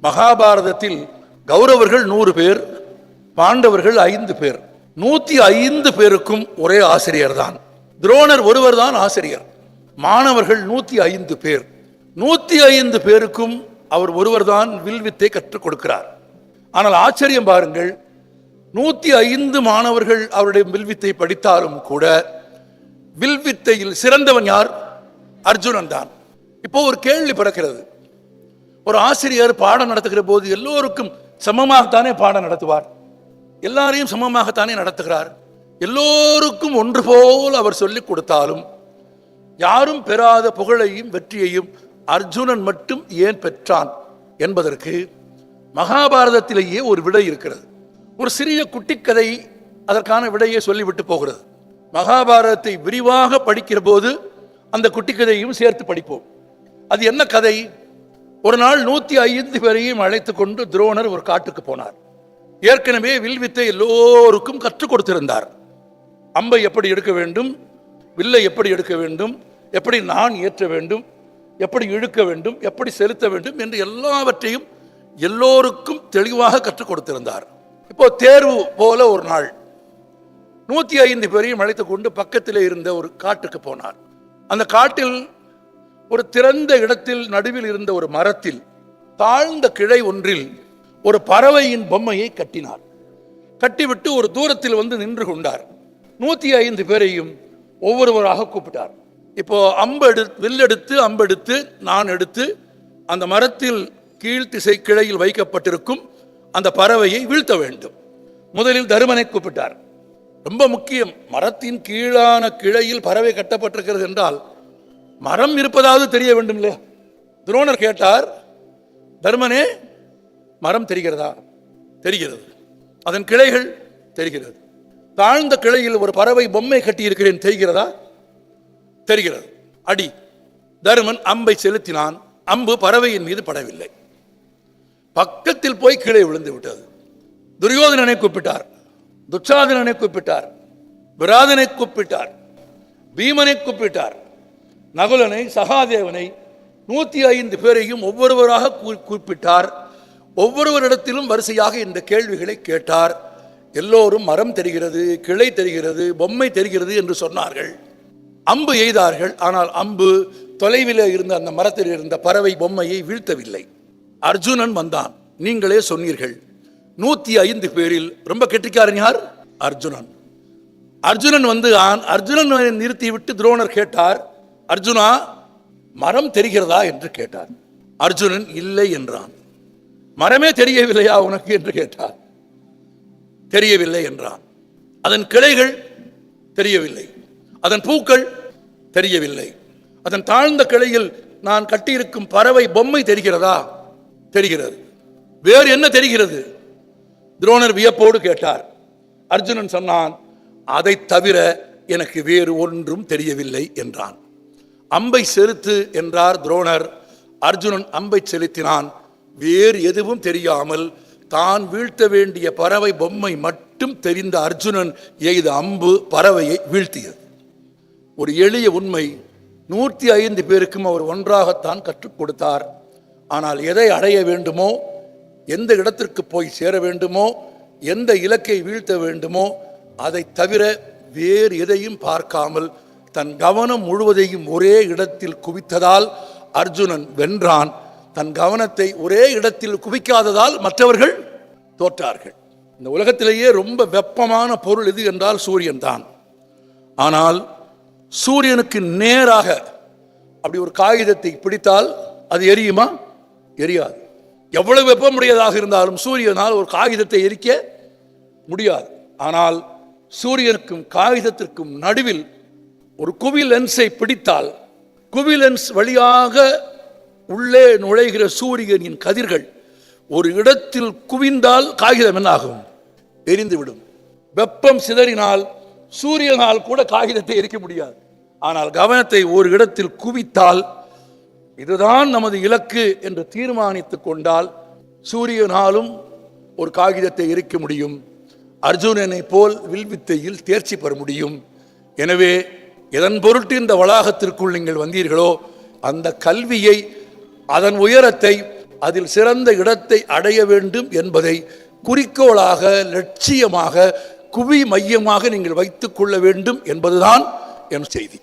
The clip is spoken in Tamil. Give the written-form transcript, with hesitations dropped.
மகாபாரதத்தில் கௌரவர்கள் 100 பேர், பாண்டவர்கள் 5 பேர். 105 பேருக்கும் ஒரே ஆசிரியர் தான். துரோணர் ஒருவர் தான் ஆசிரியர். மாணவர்கள் 105 பேர். 105 பேருக்கும் அவர் ஒருவர் தான் வில்வித்தை கற்றுக் கொடுக்கிறார். ஆனால் ஆச்சரியம் பாருங்கள், 105 மாணவர்கள் அவருடைய வில்வித்தை படித்தாலும் கூட வில்வித்தையில் சிறந்தவன் யார்? அர்ஜுனன் தான். இப்போ ஒரு கேள்வி பிறக்கிறது. ஒரு ஆசிரியர் பாடம் நடத்துகிற போது எல்லோருக்கும் சமமாகத்தானே பாடம் நடத்துவார், எல்லாரையும் சமமாகத்தானே நடத்துகிறார். எல்லோருக்கும் ஒன்று போல் அவர் சொல்லிக் கொடுத்தாலும் யாரும் பெறாத புகழையும் வெற்றியையும் அர்ஜுனன் மட்டும் ஏன் பெற்றான் என்பதற்கு மகாபாரதத்திலேயே ஒரு விடை இருக்கிறது. ஒரு சிறிய குட்டிக்கதை அதற்கான விடையை சொல்லிவிட்டு போகிறது. மகாபாரதத்தை விரிவாக படிக்கிற போது அந்த குட்டிக்கதையும் சேர்த்து படிப்போம். அது என்ன கதை? ஒரு நாள் 105 பேரையும் அழைத்துக் கொண்டு துரோணர் ஒரு காட்டுக்கு போனார். ஏற்கனவே வில்வித்தை எல்லோருக்கும் கற்றுக் கொடுத்திருந்தார். அம்பை எப்படி எடுக்க வேண்டும், வில்லை எப்படி எடுக்க வேண்டும், எப்படி நான் ஏற்ற வேண்டும், எப்படி இழுக்க வேண்டும், எப்படி செலுத்த வேண்டும் என்று எல்லாவற்றையும் எல்லோருக்கும் தெளிவாக கற்றுக் கொடுத்திருந்தார். இப்போ தேர்வு போல ஒரு நாள் 105 பேரையும் அழைத்துக் கொண்டு பக்கத்திலே இருந்த ஒரு காட்டுக்கு போனார். அந்த காட்டில் ஒரு திறந்த இடத்தில் நடுவில் இருந்த ஒரு மரத்தில் தாழ்ந்த கிளை ஒன்றில் ஒரு பறவையின் பொம்மையை கட்டினார். கட்டிவிட்டு ஒரு தூரத்தில் வந்து நின்று கொண்டார். 105 பேரையும் ஒவ்வொருவராக கூப்பிட்டார். இப்போ வில்லெடுத்து அம்பெடுத்து நான் எடுத்து அந்த மரத்தில் கீழ்த்திசை கிளையில் வைக்கப்பட்டிருக்கும் அந்த பறவையை வீழ்த்த வேண்டும். முதலில் தருமனை கூப்பிட்டார். ரொம்ப முக்கியம், மரத்தின் கீழான கிளையில் பறவை கட்டப்பட்டிருக்கிறது என்றால் மரம் இருப்பதாவது தெரிய வேண்டும் இல்லையா? துரோணர் கேட்டார், தர்மனே மரம் தெரிகிறதா? தெரிகிறது. அதன் கிளைகள் தெரிகிறது. தாழ்ந்த கிளையில் ஒரு பறவை பொம்மை கட்டி இருக்கிறேன், தெரிகிறதா? தெரிகிறது. அடி. தருமன் அம்பை செலுத்தினான். அம்பு பறவையின் மீது படவில்லை, பக்கத்தில் போய் கீழே விழுந்து விட்டது. துரியோதனனை கூப்பிட்டார், துச்சாதனனை கூப்பிட்டார், விராதனை கூப்பிட்டார், பீமனை கூப்பிட்டார், நகுலனை, சகாதேவனை, 105 பேரையும் ஒவ்வொருவராக கூப்பிட்டார். ஒவ்வொருவரிடத்திலும் வரிசையாக இந்த கேள்விகளை கேட்டார். எல்லோரும் மரம் தெரிகிறது, கிளை தெரிகிறது, பொம்மை தெரிகிறது என்று சொன்னார்கள். அம்பு எய்தார்கள். ஆனால் அம்பு தொலைவில் இருந்த அந்த மரத்தில் இருந்த பறவை பொம்மையை வீழ்த்தவில்லை. அர்ஜுனன் வந்தான். நீங்களே சொன்னீர்கள், 105 பேரில் ரொம்ப கெட்டிக்காரன் யார்? அர்ஜுனன். அர்ஜுனன் வந்து அர்ஜுனனை நிறுத்திவிட்டு துரோணர் கேட்டார், அர்ஜுனா மரம் தெரிகிறதா என்று கேட்டார். அர்ஜுனன் இல்லை என்றான். மரமே தெரியவில்லையா உனக்கு என்று கேட்டார். தெரியவில்லை என்றான். அதன் கிளைகள் தெரியவில்லை, அதன் பூக்கள் தெரியவில்லை, அதன் தாழ்ந்த கிளையில் நான் கட்டியிருக்கும் பறவை பொம்மை தெரிகிறதா? தெரிகிறது. வேறு என்ன தெரிகிறது? துரோணர் வியப்போடு கேட்டார். அர்ஜுனன் சொன்னான், அதை தவிர எனக்கு வேறு ஒன்றும் தெரியவில்லை என்றான். அம்பை செலுத்து என்றார் துரோணர். அர்ஜுனன் அம்பை செலுத்தினான். வேறு எதுவும் தெரியாமல் தான் வீழ்த்த வேண்டிய பறவை பொம்மை மட்டும் தெரிந்த அர்ஜுனன் எய்த அம்பு பறவையை வீழ்த்தியது. ஒரு எளிய உண்மை, 105 பேருக்கும் அவர் ஒன்றாகத்தான் கற்றுக் கொடுத்தார். ஆனால் எதை அடைய வேண்டுமோ, எந்த இடத்திற்கு போய் சேர வேண்டுமோ, எந்த இலக்கை வீழ்த்த வேண்டுமோ, அதை தவிர வேறு எதையும் பார்க்காமல் தன் கவனம் முழுவதையும் ஒரே இடத்தில் குவித்ததால் அர்ஜுனன் வென்றான். தன் கவனத்தை ஒரே இடத்தில் குவிக்காததால் மற்றவர்கள் தோற்றார்கள். இந்த உலகத்திலேயே ரொம்ப வெப்பமான பொருள் எது என்றால் சூரியன் தான். ஆனால் சூரியனுக்கு நேராக அப்படி ஒரு காகிதத்தை பிடித்தால் அது எரியுமா? எரியாது. எவ்வளவு வெப்பமுடையதாக இருந்தாலும் சூரியனால் ஒரு காகிதத்தை எரிக்க முடியாது. ஆனால் சூரியனுக்கும் காகிதத்திற்கும் நடுவில் ஒரு குவி லென்ஸை பிடித்தால் குவி லென்ஸ் வழியாக உள்ளே நுழைகிற சூரியனின் கதிர்கள் ஒரு இடத்தில் குவிந்தால் காகிதம் என்ன ஆகும்? எரிந்துவிடும். வெப்பம் சிதறினால் சூரியனால் கூட காகிதத்தை எரிக்க முடியாது. ஆனால் கவனத்தை ஒரு இடத்தில் குவித்தால், இதுதான் நமது இலக்கு என்று தீர்மானித்துக் கொண்டால் சூரியனாலும் ஒரு காகிதத்தை எரிக்க முடியும். அர்ஜுனனை போல் வில்வித்தையில் தேர்ச்சி பெற முடியும். எனவே எதன் பொருட்டு இந்த வளாகத்திற்குள் நீங்கள் வந்தீர்களோ அந்த கல்வியை, அதன் உயரத்தை அதில் சிறந்த இடத்தை அடைய வேண்டும் என்பதை குறிக்கோளாக, லட்சியமாக, குவி மையமாக நீங்கள் வைத்துக் கொள்ள வேண்டும் என்பதுதான் என் செய்தி.